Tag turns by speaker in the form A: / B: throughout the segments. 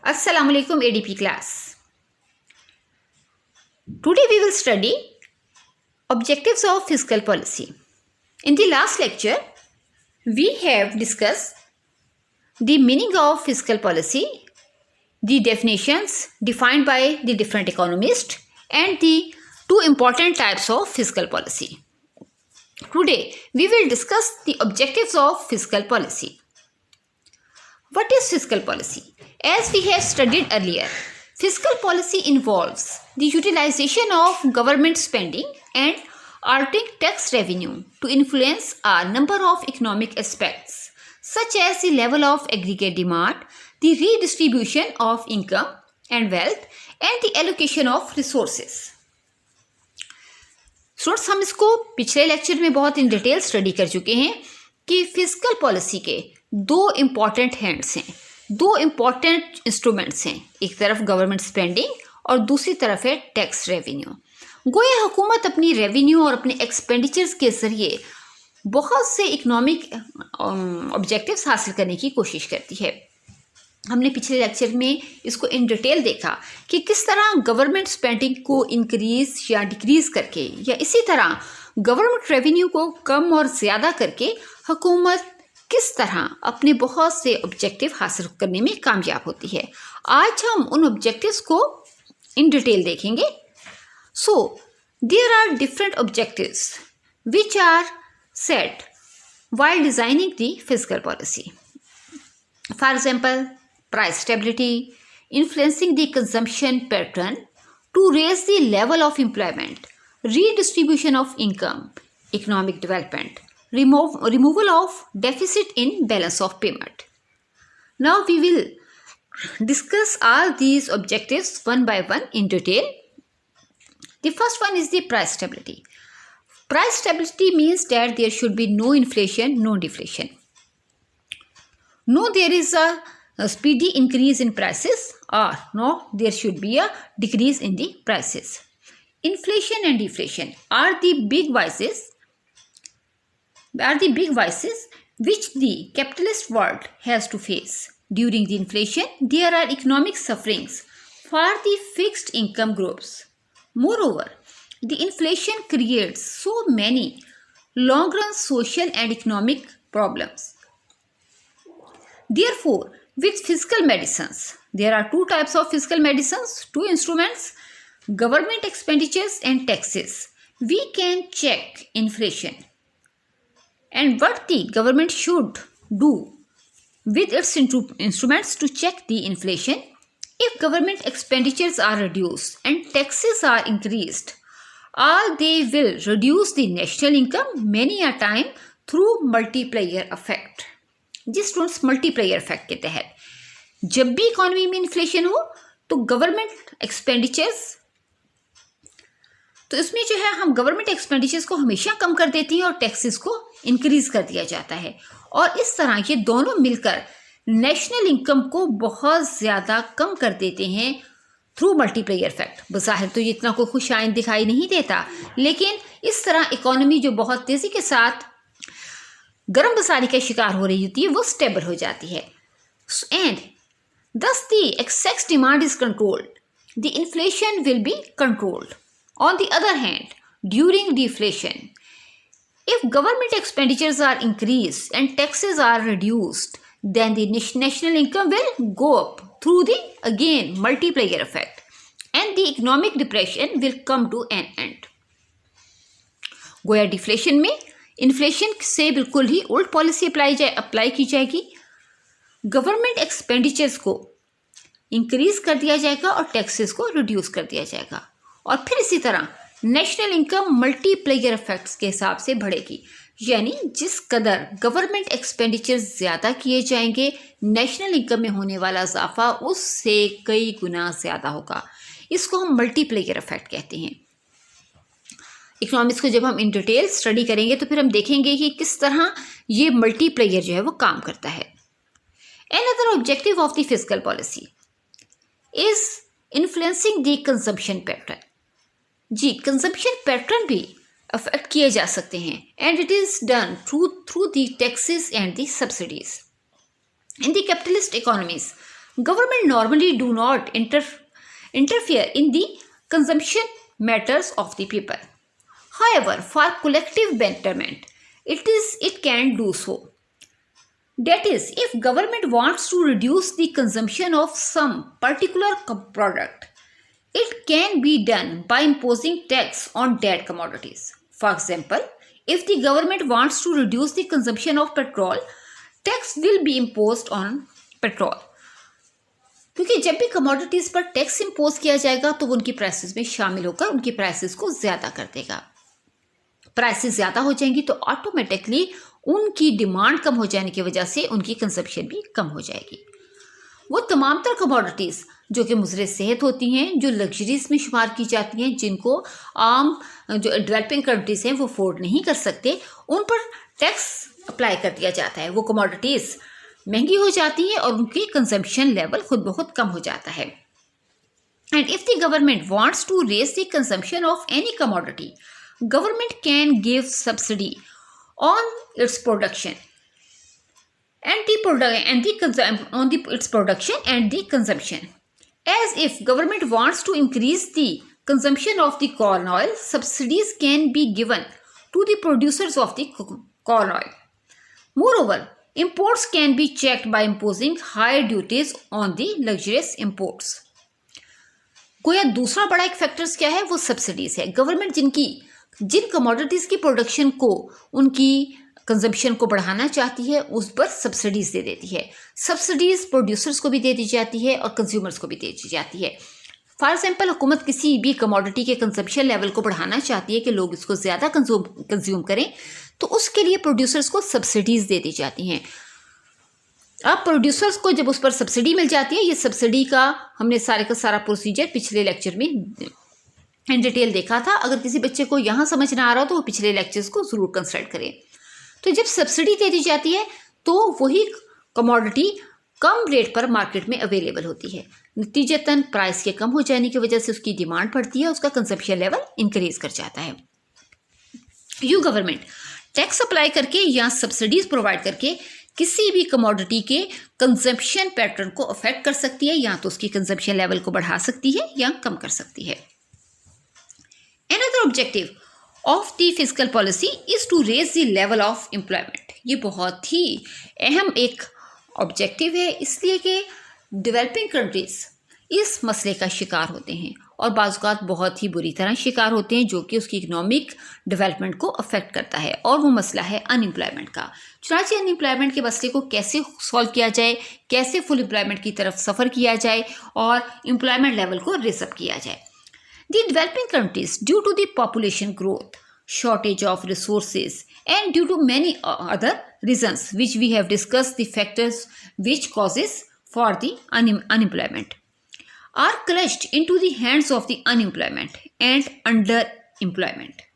A: Assalamu alaikum ADP class. Today we will study objectives of fiscal policy. In the last lecture, we have discussed the meaning of fiscal policy, the definitions defined by the different economists, and the two important types of fiscal policy. Today, we will discuss the objectives of fiscal policy. What is fiscal policy? As we have studied earlier, fiscal policy involves the utilization of government spending and altering tax revenue to influence a number of economic aspects, such as the level of aggregate demand, the redistribution of income and wealth, and the allocation of resources. Students, हम इसको पिछले lecture में बहुत in detail study कर चुके हैं कि fiscal policy के दो इम्पॉर्टेंट हैंड्स हैं, दो इम्पॉर्टेंट इंस्ट्रूमेंट्स हैं। एक तरफ गवर्नमेंट स्पेंडिंग और दूसरी तरफ है टैक्स रेवेन्यू। गोया हुकूमत अपनी रेवेन्यू और अपने एक्सपेंडिचर्स के ज़रिए बहुत से इकोनॉमिक ऑब्जेक्टिव्स हासिल करने की कोशिश करती है। हमने पिछले लेक्चर में इसको इन डिटेल देखा कि किस तरह गवर्नमेंट स्पेंडिंग को इंक्रीज या डिक्रीज करके या इसी तरह गवर्नमेंट रेवेन्यू को कम और ज़्यादा करके हुकूमत किस तरह अपने बहुत से ऑब्जेक्टिव हासिल करने में कामयाब होती है। आज हम उन ऑब्जेक्टिव्स को इन डिटेल देखेंगे। So there are different objectives which are set while designing the fiscal policy. For example, price stability, influencing the consumption pattern to raise the level of employment, redistribution of income, economic development, removal of deficit in balance of payment. Now we will discuss all these objectives one by one in detail. The first one is the price stability. Price stability means that there should be no inflation, no deflation. No, there is a speedy increase in prices, or no, there should be a decrease in the prices. Inflation and deflation are the big vices which the capitalist world has to face. During the inflation, there are economic sufferings for the fixed income groups. Moreover, the inflation creates so many long-run social and economic problems. Therefore, with fiscal medicines, there are two types of fiscal medicines, two instruments, government expenditures and taxes. We can check inflation. And what the government should do with its instruments to check the inflation? If government expenditures are reduced and taxes are increased, all they will reduce the national income many a time through multiplier effect. Ji students, multiplier effect के तहत जब भी economy में inflation हो तो government expenditures, तो इसमें जो है हम गवर्नमेंट एक्सपेंडिचर्स को हमेशा कम कर देती हैं और टैक्सेस को इंक्रीज कर दिया जाता है, और इस तरह ये दोनों मिलकर नेशनल इनकम को बहुत ज़्यादा कम कर देते हैं थ्रू मल्टीप्लायर इफेक्ट। बज़ाहिर तो ये इतना कोई खुशाइन दिखाई नहीं देता, लेकिन इस तरह इकोनॉमी जो बहुत तेज़ी के साथ गर्म बसारी का शिकार हो रही होती है वो स्टेबल हो जाती है। And thus the excess demand is controlled. The inflation will be controlled. On the other hand, during deflation, if government expenditures are increased and taxes are reduced, then the national income will go up through the again multiplier effect, and the economic depression will come to an end. गोया deflation में inflation से बिल्कुल ही उल्ट policy apply की जाएगी। Government expenditures को increase कर दिया जाएगा और टैक्सेस को रिड्यूस कर दिया जाएगा, और फिर इसी तरह नेशनल इनकम मल्टीप्लायर इफेक्ट्स के हिसाब से बढ़ेगी। यानी जिस कदर गवर्नमेंट एक्सपेंडिचर्स ज़्यादा किए जाएंगे, नेशनल इनकम में होने वाला इजाफा उससे कई गुना ज़्यादा होगा। इसको हम मल्टीप्लायर इफेक्ट कहते हैं। इकोनॉमिक्स को जब हम इन डिटेल स्टडी करेंगे तो फिर हम देखेंगे कि किस तरह ये मल्टीप्लायर जो है वो काम करता है। Another objective of the fiscal policy is influencing the consumption pattern. जी, consumption pattern भी अफेक्ट किए जा सकते हैं, and it is done through the taxes and the subsidies. In the capitalist economies, Government normally do not interfere in the consumption matters of the people. However, for collective betterment, it can do so. That is, if government wants to reduce the consumption of some particular product, it can be done by imposing tax on that commodities. For example, if the government wants to reduce the consumption of petrol, tax will be imposed on petrol. क्योंकि जब भी commodities पर tax impose किया जाएगा तो वो उनकी prices में शामिल होकर उनकी प्राइसेस को ज्यादा कर देगा. प्राइसेस ज्यादा हो जाएंगी तो ऑटोमेटिकली उनकी डिमांड कम हो जाने की वजह से उनकी कंजप्शन भी कम हो जाएगी. वो तमाम तर कमोडिटीज जो कि मुज़र सेहत होती हैं, जो लग्जरीज में शुमार की जाती हैं, जिनको आम जो डेवलपिंग कंट्रीज हैं वो अफोर्ड नहीं कर सकते, उन पर टैक्स अप्लाई कर दिया जाता है. वो कमोडिटीज महंगी हो जाती है और उनकी कंजम्पशन लेवल खुद ब खुद कम हो जाता है. And if the government wants to raise the consumption of any commodity, government can give subsidy on its production its production and the consumption. As if government wants to increase the consumption of the corn oil, subsidies can be given to the producers of the corn oil. Moreover, imports can be checked by imposing higher duties on the luxurious imports. गोया दूसरा बड़ा एक factors क्या है, वो subsidies है. Government जिन commodities की production को उनकी कंजम्पशन को बढ़ाना चाहती है उस पर सब्सिडीज दे देती है. सब्सिडीज प्रोड्यूसर्स को भी दे दी जाती है और कंज्यूमर्स को भी दे दी जाती है. फॉर एग्जाम्पल, हुकूमत किसी भी कमोडिटी के कंजम्पशन लेवल को बढ़ाना चाहती है कि लोग इसको ज़्यादा कंज्यूम करें, तो उसके लिए प्रोड्यूसर्स को सब्सिडीज दे दी जाती हैं. अब प्रोड्यूसर्स को जब उस पर सब्सिडी मिल जाती है, ये सब्सिडी का हमने सारे का सारा प्रोसीजर पिछले लेक्चर में इन डिटेल देखा था. अगर किसी बच्चे को यहाँ समझ ना आ रहा हो तो वो पिछले लेक्चर्स को ज़रूर कंसल्ट करें. तो जब सब्सिडी दे दी जाती है तो वही कमोडिटी कम रेट पर मार्केट में अवेलेबल होती है. नतीजतन प्राइस के कम हो जाने की वजह से उसकी डिमांड बढ़ती है, उसका कंजप्शन लेवल इंक्रीज कर जाता है. यूँ गवर्नमेंट टैक्स अप्लाई करके या सब्सिडीज प्रोवाइड करके किसी भी कमोडिटी के कंजप्शन पैटर्न को अफेक्ट कर सकती है, या तो उसकी कंजप्शन लेवल को बढ़ा सकती है या कम कर सकती है. Another objective of the fiscal policy is to raise the level of employment. ये बहुत ही अहम एक ऑब्जेक्टिव है, इसलिए कि डेवलपिंग कंट्रीज इस मसले का शिकार होते हैं और बाज़-औक़ात बहुत ही बुरी तरह शिकार होते हैं, जो कि उसकी इकोनॉमिक डेवलपमेंट को अफेक्ट करता है. और वो मसला है अनएम्प्लॉयमेंट का. चुनांचे अनएम्प्लॉयमेंट के मसले को कैसे सॉल्व किया जाए, कैसे फुल एम्प्लॉयमेंट की तरफ सफ़र किया जाए और एम्प्लॉयमेंट लेवल को रेज़ अप किया जाए. The developing countries, due to the population growth, shortage of resources, and due to many other reasons which we have discussed, the factors which causes for the unemployment, are clutched into the hands of the unemployment and underemployment.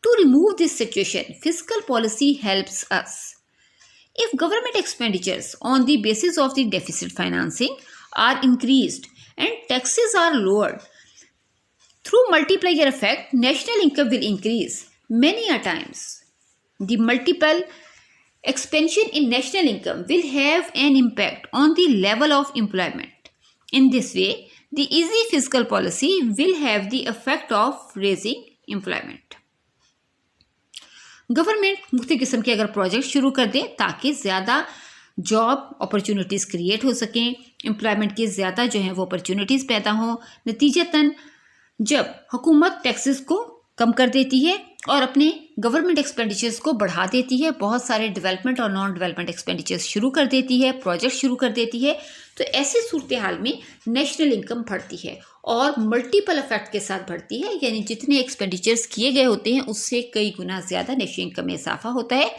A: To remove this situation, fiscal policy helps us. If government expenditures on the basis of the deficit financing are increased and taxes are lowered, through multiplier effect, national income will increase. Many a times, the multiple expansion in national income will have an impact on the level of employment. In this way, the easy fiscal policy will have the effect of raising employment. Government मुख्तलिफ किस्म के अगर project शुरू कर दे ताकि ज़्यादा job opportunities create हो सकें, एम्प्लॉयमेंट की ज़्यादा जो है वो अपॉर्चुनिटीज़ पैदा हों, नतीजतन जब हुकूमत टैक्सेस को कम कर देती है और अपने गवर्नमेंट एक्सपेंडिचर्स को बढ़ा देती है, बहुत सारे डेवलपमेंट और नॉन डेवलपमेंट एक्सपेंडिचर्स शुरू कर देती है, प्रोजेक्ट शुरू कर देती है, तो ऐसी सूरत हाल में नेशनल इनकम बढ़ती है और मल्टीपल इफेक्ट के साथ बढ़ती है. यानी जितने एक्सपेंडिचर्स किए गए होते हैं उससे कई गुना ज़्यादा नेशनल इनकम में इजाफा होता है.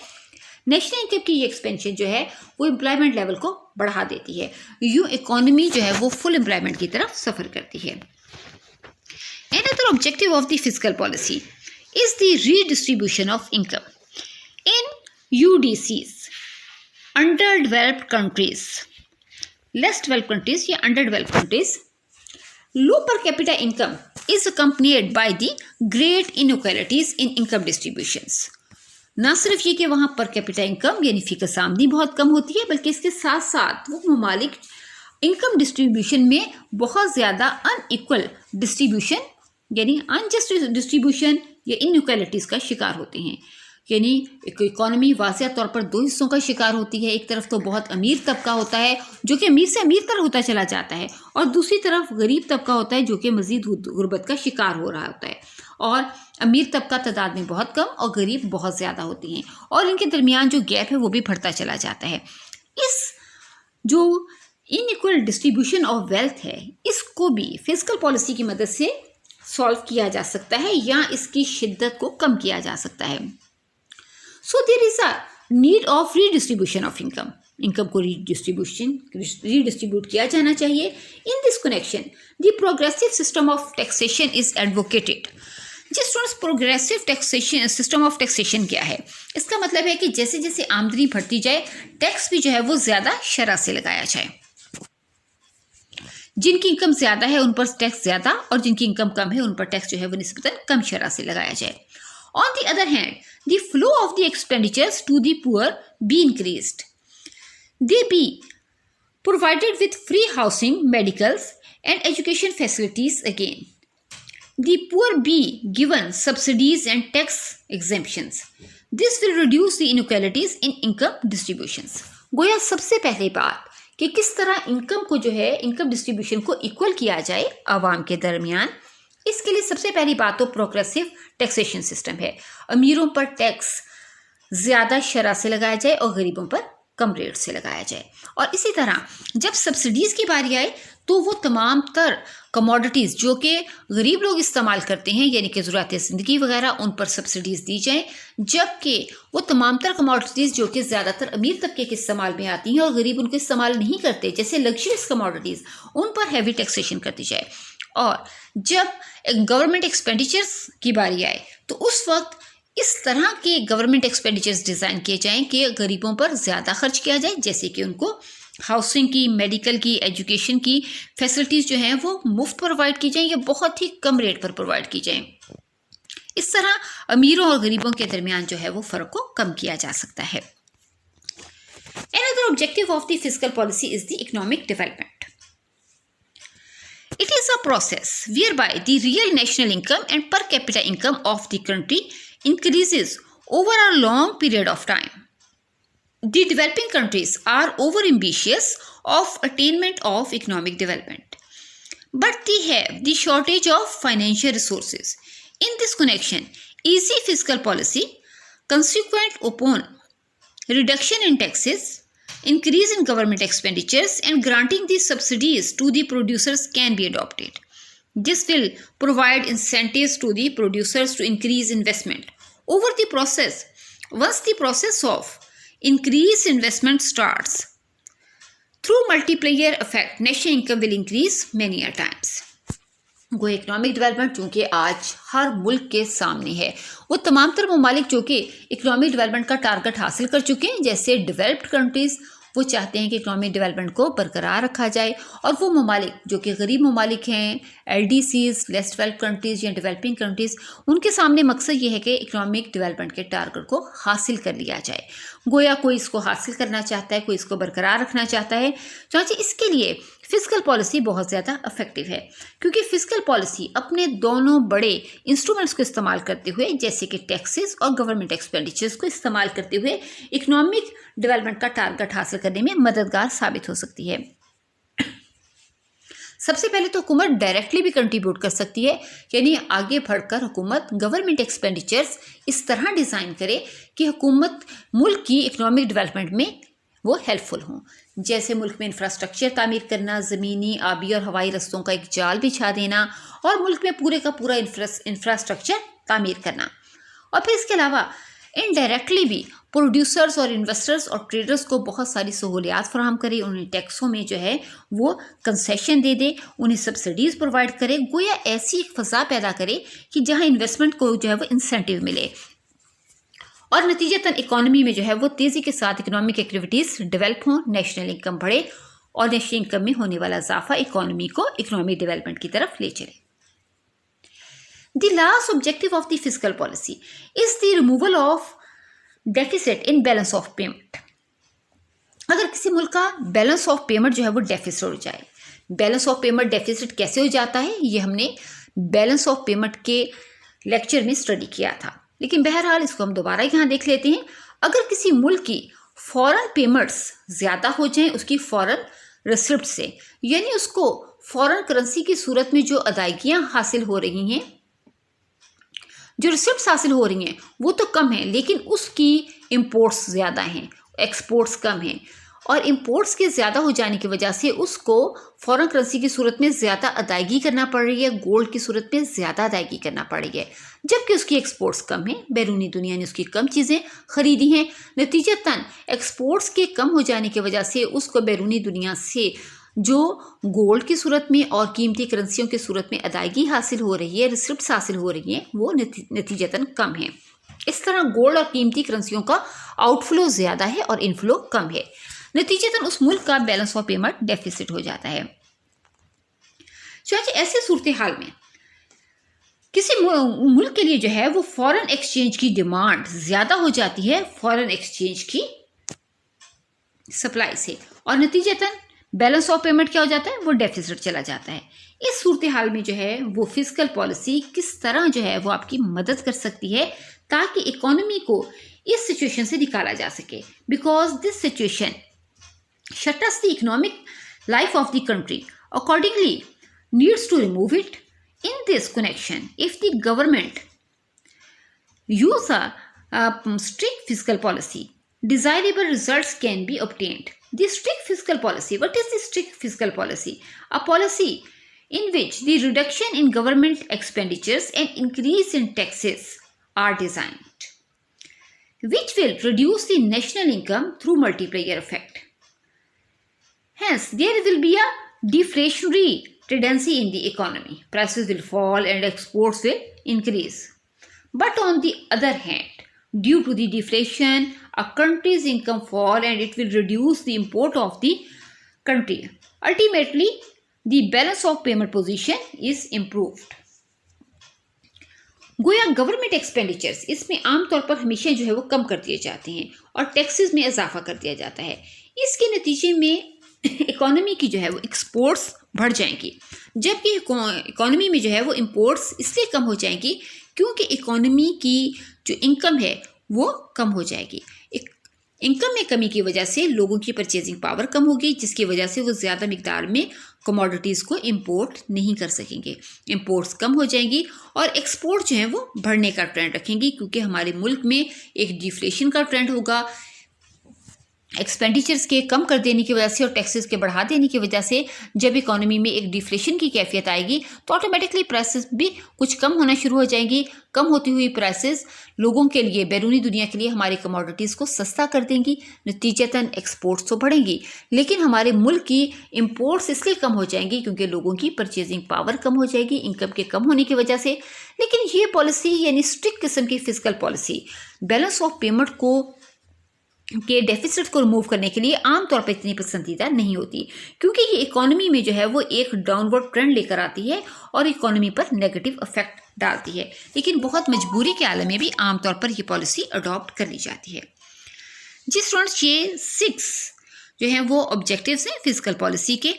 A: नेशनल इनकम की ये एक्सपेंशन जो है वो एम्प्लॉयमेंट लेवल को बढ़ा देती है. यूँ इकोनॉमी जो है वो फुल एम्प्लॉयमेंट की तरफ सफ़र करती है. Another objective of the fiscal policy is the redistribution of income. In UDCs, underdeveloped countries, less developed countries या underdeveloped countries, low per capita income is accompanied by the great inequalities in income distributions. ना सिर्फ ये कि वहाँ per capita income यानी fix आमदनी बहुत कम होती है, बल्कि इसके साथ साथ वो ममालिक इनकम डिस्ट्रीब्यूशन में बहुत ज़्यादा अनइक्वल डिस्ट्रीब्यूशन यानी अनजस्ट डिस्ट्रीब्यूशन या इनइक्वालिटीज़ का शिकार होते हैं। यानी इकोनॉमी वाज़ेह तौर पर दो हिस्सों का शिकार होती है। एक तरफ तो बहुत अमीर तबका होता है जो कि अमीर से अमीर तर होता चला जाता है, और दूसरी तरफ गरीब तबका होता है जो कि मज़ीद गुर्बत का शिकार हो रहा होता है। और अमीर तबका तादाद में बहुत कम और गरीब बहुत ज़्यादा होती हैं, और इनके दरमियान जो गैप है वो भी बढ़ता चला जाता है। इस जो इनइक्वल डिस्ट्रीब्यूशन ऑफ वेल्थ है, इसको भी फिस्कल पॉलिसी की मदद से सॉल्व किया जा सकता है या इसकी शिद्दत को कम किया जा सकता है। So there is a need of redistribution of income. Income को रीडिस्ट्रीब्यूट किया जाना चाहिए। In this connection the progressive system of taxation is advocated. जिस progressive taxation system of taxation क्या है, इसका मतलब है कि जैसे जैसे आमदनी बढ़ती जाए टैक्स भी जो है वो ज़्यादा शरह से लगाया जाए। जिनकी इनकम ज़्यादा है उन पर टैक्स ज़्यादा, और जिनकी इनकम कम है उन पर टैक्स जो है वो निस्बतन कम शरह से लगाया जाए। On the other hand the flow of the expenditures to the poor be increased. They be provided with free housing, medicals and education facilities again. The poor be given subsidies and tax exemptions. This will reduce the inequalities in income distributions. गोया सबसे पहले बात कि किस तरह income को जो है इनकम डिस्ट्रीब्यूशन को इक्वल किया जाए आवाम के दरमियान। इसके लिए सबसे पहली बात तो प्रोग्रेसिव टैक्सेशन सिस्टम है। अमीरों पर टैक्स ज़्यादा शरह से लगाया जाए और गरीबों पर कम रेट से लगाया जाए। और इसी तरह जब सब्सिडीज़ की बारी आए तो वो तमाम तर कमोडिटीज़ जो कि गरीब लोग इस्तेमाल करते हैं यानी कि ज़रूरत ज़िंदगी वगैरह, उन पर सब्सिडीज़ दी जाएँ, जबकि वो तमाम तर कमोडिटीज़ जो कि ज़्यादातर अमीर तबके के इस्तेमाल में आती हैं और गरीब उनको इस्तेमाल नहीं करते, जैसे लग्जरीज कमोडिटीज़, उन पर हैवी टैक्सेशन कर दी जाए। और जब गवर्नमेंट एक्सपेंडिचर्स की बारी आए तो उस वक्त इस तरह के गवर्नमेंट एक्सपेंडिचर्स डिज़ाइन किए जाएँ कि गरीबों पर ज़्यादा खर्च किया जाए, जैसे कि उनको हाउसिंग की, मेडिकल की, एजुकेशन की फैसिलिटीज़ जो हैं वो मुफ्त प्रोवाइड की जाएं या बहुत ही कम रेट पर प्रोवाइड की जाएं। इस तरह अमीरों और गरीबों के दरमियान जो है वो फ़र्क को कम किया जा सकता है। Another objective of the fiscal policy is the economic development. It is a process whereby the real national income and per capita income of the country increases over a long period of time. The developing countries are overambitious of attainment of economic development, but they have the shortage of financial resources. In this connection, easy fiscal policy, consequent upon reduction in taxes, increase in government expenditures, and granting the subsidies to the producers can be adopted. This will provide incentives to the producers to increase investment. Over the process, once the process of increased investment starts, through multiplier effect, national income will increase many a times. वो economic development चूँकि आज हर मुल्क के सामने है, वो तमाम तर ममालिक जो कि इकोनॉमिक डेवलपमेंट का टारगेट हासिल कर चुके हैं, जैसे डेवलप्ड कंट्रीज़, वो चाहते हैं कि इकोनॉमिक डेवलपमेंट को बरकरार रखा जाए, और वो ममालिक जो कि गरीब ममालिक हैं, LDCs, लेस डेवलप्ड कंट्रीज़ या डेवलपिंग कंट्रीज़, उनके सामने मकसद ये है कि इकोनॉमिक डेवलपमेंट के टारगेट को हासिल कर लिया जाए। गोया कोई इसको हासिल करना चाहता है, कोई इसको बरकरार रखना चाहता है। चाची इसके लिए फिस्कल पॉलिसी बहुत ज़्यादा इफेक्टिव है, क्योंकि फिस्कल पॉलिसी अपने दोनों बड़े इंस्ट्रूमेंट्स को इस्तेमाल करते हुए, जैसे कि टैक्सेस और गवर्नमेंट एक्सपेंडिचर्स को इस्तेमाल करते हुए इकोनॉमिक डेवलपमेंट का टारगेट हासिल करने में मददगार साबित हो सकती है। सबसे पहले तो हुकूमत डायरेक्टली भी कंट्रीब्यूट कर सकती है, यानी आगे बढ़कर हुकूमत गवर्नमेंट एक्सपेंडिचर्स इस तरह डिज़ाइन करे कि हुकूमत मुल्क की इकोनॉमिक डेवलपमेंट में वो हेल्पफुल हों, जैसे मुल्क में इंफ्रास्ट्रक्चर तामीर करना, ज़मीनी, आबी और हवाई रस्तों का एक जाल बिछा देना, और मुल्क में पूरे का पूरा इंफ्रास्ट्रक्चर तामीर करना। और फिर इसके अलावा इनडायरेक्टली भी प्रोड्यूसर्स और इन्वेस्टर्स और ट्रेडर्स को बहुत सारी सहूलियात फराहम करे, उन्हें टैक्सों में जो है वो कंसेशन दे दे, उन्हें सब्सिडीज़ प्रोवाइड करे, गोया ऐसी एक फ़ज़ा पैदा करे कि जहाँ इन्वेस्टमेंट को जो है वो इंसेंटिव मिले, और नतीजतन इकॉनमी में जो है वो तेज़ी के साथ इकोनॉमिक एक्टिविटीज़ डेवलप हों, नेशनल इनकम बढ़े, और नेशनल इनकम में होने वाला इजाफा इकॉनमी को इकोनॉमिक डेवलपमेंट की तरफ ले चले। The last objective of the fiscal policy is the removal of deficit in balance of payment. अगर किसी मुल्क का बैलेंस ऑफ पेमेंट जो है वो डेफिसिट हो जाए, बैलेंस ऑफ पेमेंट डेफिसिट कैसे हो जाता है ये हमने बैलेंस ऑफ पेमेंट के लेक्चर में स्टडी किया था, लेकिन बहरहाल इसको हम दोबारा यहाँ देख लेते हैं। अगर किसी मुल्क की फॉरेन पेमेंट्स ज़्यादा हो जाएं उसकी फॉरेन रिसिप्ट से, यानी उसको फॉरेन करेंसी की सूरत में जो अदायगियाँ हासिल हो रही हैं, जो रिसिप्ट्स हासिल हो रही हैं वो तो कम है, लेकिन उसकी इम्पोर्ट्स ज़्यादा हैं, एक्सपोर्ट्स कम हैं, और इम्पोर्ट्स के ज़्यादा हो जाने की वजह से उसको फॉरेन करेंसी की सूरत में ज़्यादा अदायगी करना पड़ रही है, गोल्ड की सूरत में ज़्यादा अदायगी करना पड़ रही है, जबकि उसकी एक्सपोर्ट्स कम है, बैरूनी दुनिया ने उसकी कम चीज़ें खरीदी हैं। नतीजतन एक्सपोर्ट्स के कम हो जाने की वजह से उसको बैरूनी दुनिया से जो गोल्ड की सूरत में और कीमती करेंसियों की सूरत में अदायगी हासिल हो रही है, रिसिप्ट्स हासिल हो रही हैं, वो नतीजतन कम है। इस तरह गोल्ड और कीमती करेंसियों का आउटफ्लो ज़्यादा है और इनफ्लो कम है, नतीजतन उस मुल्क का बैलेंस ऑफ पेमेंट डेफिसिट हो जाता है। चाहे ऐसे सूरत हाल में किसी मुल्क के लिए जो है वो फॉरेन एक्सचेंज की डिमांड ज़्यादा हो जाती है फॉरेन एक्सचेंज की सप्लाई से, और नतीजतन बैलेंस ऑफ पेमेंट क्या हो जाता है, वो डेफिसिट चला जाता है। इस सूरत हाल में जो है वो फिजिकल पॉलिसी किस तरह जो है वो आपकी मदद कर सकती है ताकि इकोनॉमी को इस सिचुएशन से निकाला जा सके, because this situation shatters the economic life of the country. Accordingly, needs to remove it. In this connection, if the government use a strict fiscal policy, desirable results can be obtained. The strict fiscal policy. What is the strict fiscal policy? A policy in which the reduction in government expenditures and increase in taxes are designed, which will reduce the national income through multiplier effect. Hence, there will be a deflationary tendency in the economy. Prices will fall and exports will increase. But on the other hand, due to the deflation, a country's income fall and it will reduce the import of the country. Ultimately, the balance of payment position is improved. गोया government expenditures इसमें आमतौर पर हमेशा जो है वो कम कर दिए जाते हैं और टैक्सेस में इजाफा कर दिया जाता है। इसके नतीजे में इकोनॉमी की जो है वो एक्सपोर्ट्स बढ़ जाएंगी, जबकि इकोनॉमी में जो है वो इंपोर्ट्स इसलिए कम हो जाएंगी क्योंकि इकोनॉमी की जो इनकम है वो कम हो जाएगी। इनकम में कमी की वजह से लोगों की परचेजिंग पावर कम होगी, जिसकी वजह से वो ज़्यादा मिकदार में कमोडिटीज़ को इंपोर्ट नहीं कर सकेंगे, इंपोर्ट्स कम हो जाएंगी और एक्सपोर्ट जो है वो बढ़ने का ट्रेंड रखेंगी, क्योंकि हमारे मुल्क में एक डिफ्लेशन का ट्रेंड होगा। एक्सपेंडिचर्स के कम कर देने की वजह से और टैक्सेस के बढ़ा देने की वजह से जब इकोनॉमी में एक डिफ्लेशन की कैफियत आएगी तो ऑटोमेटिकली प्राइसेस भी कुछ कम होना शुरू हो जाएंगी। कम होती हुई प्राइसेस लोगों के लिए, बैरूनी दुनिया के लिए हमारी कमोडिटीज़ को सस्ता कर देंगी, नतीजतन एक्सपोर्ट्स तो बढ़ेंगी, लेकिन हमारे मुल्क की इंपोर्ट्स इसलिए कम हो जाएंगी क्योंकि लोगों की परचेजिंग पावर कम हो जाएगी इनकम के कम होने की वजह से। लेकिन ये पॉलिसी यानी स्ट्रिक्ट किस्म की physical policy balance of payment को के डेफिसिट को रिमूव करने के लिए आमतौर पर इतनी पसंदीदा नहीं होती, क्योंकि ये इकोनॉमी में जो है वो एक डाउनवर्ड ट्रेंड लेकर आती है और इकोनॉमी पर नेगेटिव इफेक्ट डालती है। लेकिन बहुत मजबूरी के आलम में भी आमतौर पर ये पॉलिसी अडॉप्ट कर ली जाती है। जी स्टूडेंट्स, ये 6 जो हैं वो ऑब्जेक्टिव्स हैं फिजिकल पॉलिसी के,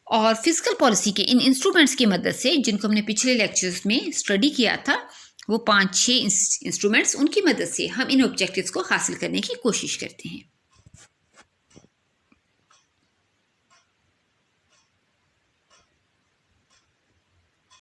A: और फिजिकल पॉलिसी के इन इंस्ट्रूमेंट्स की मदद से जिनको हमने पिछले लेक्चर्स में स्टडी किया था, वो 5-6 इंस्ट्रूमेंट्स, उनकी मदद से हम इन ऑब्जेक्टिव्स को हासिल करने की कोशिश करते हैं।